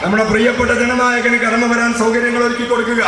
നമ്മുടെ പ്രിയപ്പെട്ട ജനനായകന് കടന്നു വരാൻ സൗകര്യങ്ങൾ ഒരുക്കി കൊടുക്കുക.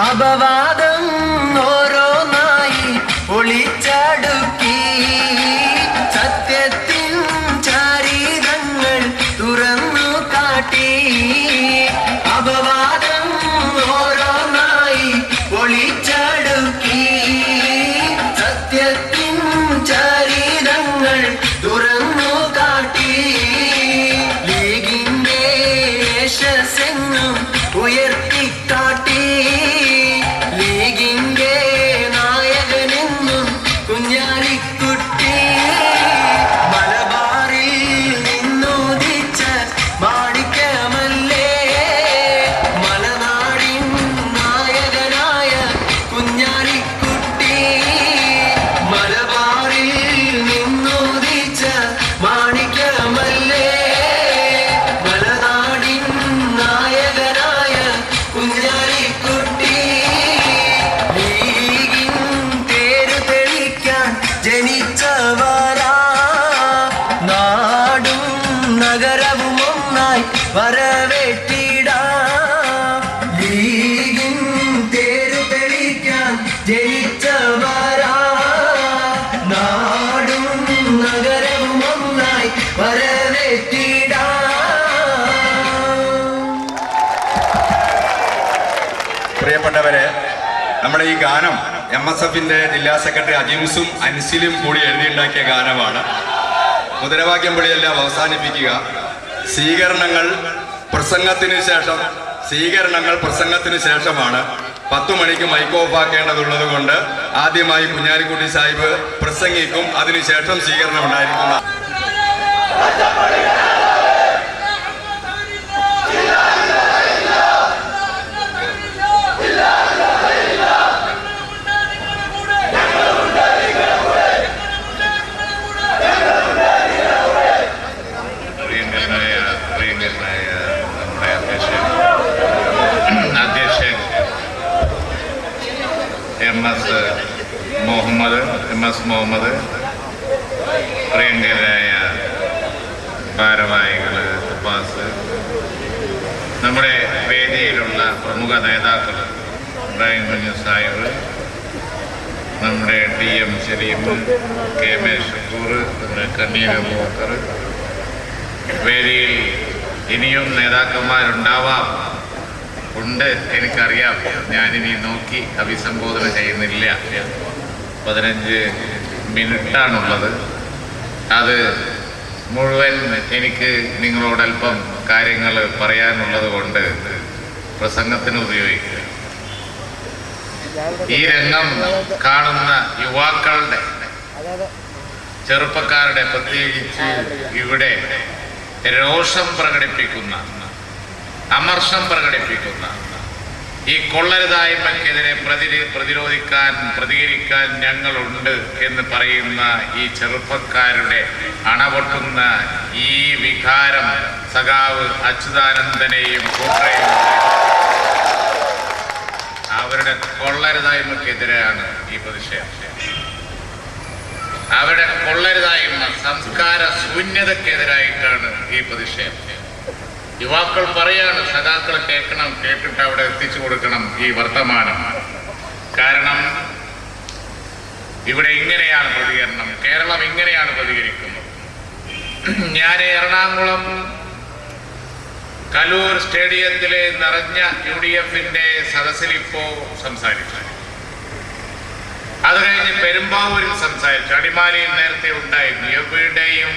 അപവാദം ഓരോന്നായി ഒളിച്ചടുക്കി സത്യത്തിൻ ചരിതങ്ങൾ തുറന്നു കാട്ടി. വരവേറ്റിടാം. ലീഗിൻ തേരു തെളിക്കാൻ ജയിച്ചവരാ, നാടും നഗരവും ഒന്നായി വരവേറ്റിടാം. പ്രിയപ്പെട്ടവരെ, നമ്മുടെ ഈ ഗാനം MSFന്റെ ജില്ലാ സെക്രട്ടറി അജിംസും അൻസിലും കൂടി എഴുതിയുണ്ടാക്കിയ ഗാനമാണ്. മുദ്രാവാക്യം വിളിയെല്ലാം അവസാനിപ്പിക്കുക. സ്വീകരണങ്ങൾ പ്രസംഗത്തിന് ശേഷമാണ്. 10 മണിക്ക് മൈക്ക് ഓഫ് ആക്കേണ്ടതുള്ളത് കൊണ്ട് ആദ്യമായി കുഞ്ഞാലിക്കുട്ടി സാഹിബ് പ്രസംഗിക്കും. അതിനുശേഷം സ്വീകരണം ഉണ്ടായിരിക്കുന്ന MS മുഹമ്മദ്, പ്രിയങ്കരായ ഭാരവാഹികൾ, ഉപ്പാസ്, നമ്മുടെ വേദിയിലുള്ള പ്രമുഖ നേതാക്കൾ, ഇബ്രാഹിം കുഞ്ഞ് സാഹിബ്, നമ്മുടെ DM സലീം, KM ഷക്കൂർ, നമ്മുടെ കണ്ണീർ അബൂബക്കർ, വേദിയിൽ ഇനിയും നേതാക്കന്മാരുണ്ടാവാം, ഉണ്ട്, എനിക്കറിയാം. ഞാനിനി നോക്കി അഭിസംബോധന ചെയ്യുന്നില്ല. 15 മിനിറ്റാണുള്ളത്. അത് മുഴുവൻ എനിക്ക് നിങ്ങളോടൽപ്പം കാര്യങ്ങൾ പറയാനുള്ളത് കൊണ്ട് പ്രസംഗത്തിന് ഉപയോഗിക്കുക. ഈ രംഗം കാണുന്ന യുവാക്കളുടെ, ചെറുപ്പക്കാരുടെ, പ്രത്യേകിച്ച് ഇവിടെ രോഷം പ്രകടിപ്പിക്കുന്ന, അമർഷം പ്രകടിപ്പിക്കുന്ന, ഈ കൊള്ളരുതായ്മക്കെതിരെ പ്രതികരിക്കാൻ ഞങ്ങളുണ്ട് എന്ന് പറയുന്ന ഈ ചെറുപ്പക്കാരുടെ അണപൊട്ടുന്ന ഈ വികാരം സഖാവ് അച്യുതാനന്ദനെയും കൂട്ടരെയും അവരുടെ കൊള്ളരുതായ്മക്കെതിരെയാണ് ഈ പ്രതിഷേധം. അവരുടെ കൊള്ളരുതായ്മ, സംസ്കാര ശൂന്യതക്കെതിരായിട്ടാണ് ഈ പ്രതിഷേധം. യുവാക്കൾ പറയാണ്, സഖാക്കൾ കേൾക്കണം, കേട്ടിട്ട് അവിടെ എത്തിച്ചു കൊടുക്കണം ഈ വർത്തമാനം. കാരണം ഇവിടെ ഇങ്ങനെയാണ് പ്രതികരണം, കേരളം ഇങ്ങനെയാണ് പ്രതികരിക്കുന്നത്. ഞാൻ എറണാകുളം കലൂർ സ്റ്റേഡിയത്തിലെ നിറഞ്ഞ UDFന്റെ സദസ്സിൽ ഇപ്പോ സംസാരിച്ചു. അത് കഴിഞ്ഞ് പെരുമ്പാവൂരിൽ സംസാരിച്ചു. അടിമാലിയിൽ നേരത്തെ ഉണ്ടായിരുന്നു. എവിടെയും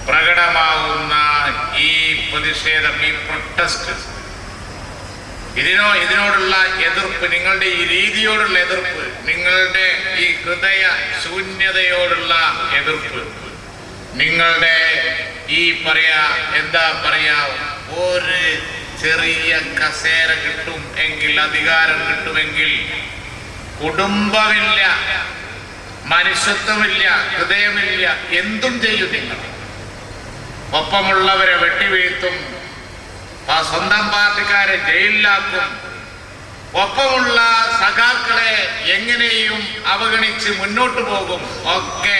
പ്രകടമാകുന്ന ഈ പ്രതിഷേധം, ഈ പ്രൊട്ടസ്റ്റ്, ഇതിനോടുള്ള എതിർപ്പ്, നിങ്ങളുടെ ഈ രീതിയോടുള്ള എതിർപ്പ്, നിങ്ങളുടെ ഈ ഹൃദയ ശൂന്യതയോടുള്ള എതിർപ്പ്, നിങ്ങളുടെ ഈ എന്താ പറയാ, ഒരു ചെറിയ കസേര കിട്ടും എങ്കിൽ, അധികാരം കിട്ടുമെങ്കിൽ, കുടുംബമില്ല, മനുഷ്യത്വമില്ല, ഹൃദയമില്ല, എന്തും ചെയ്യും നിങ്ങൾ. ഒപ്പമുള്ളവരെ വെട്ടിവീഴ്ത്തും, സ്വന്തം പാർട്ടിക്കാരെ ജയിലിലാക്കും, ഒപ്പമുള്ള സഖാക്കളെ എങ്ങനെയും അവഗണിച്ച് മുന്നോട്ട് പോകും. ഒക്കെ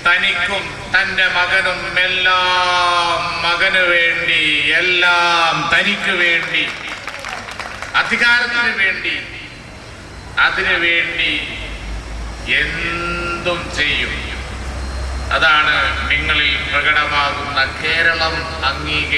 തനിക്കും തൻ്റെ മകനും എല്ലാം മകന് വേണ്ടി, എല്ലാം തനിക്ക് വേണ്ടി, അധികാരത്തിന് വേണ്ടി, അതിനു വേണ്ടി എന്തും ചെയ്യും. അതാണ് നിങ്ങളിൽ പ്രകടമാകുന്ന കേരളം അംഗീകരിക്കും.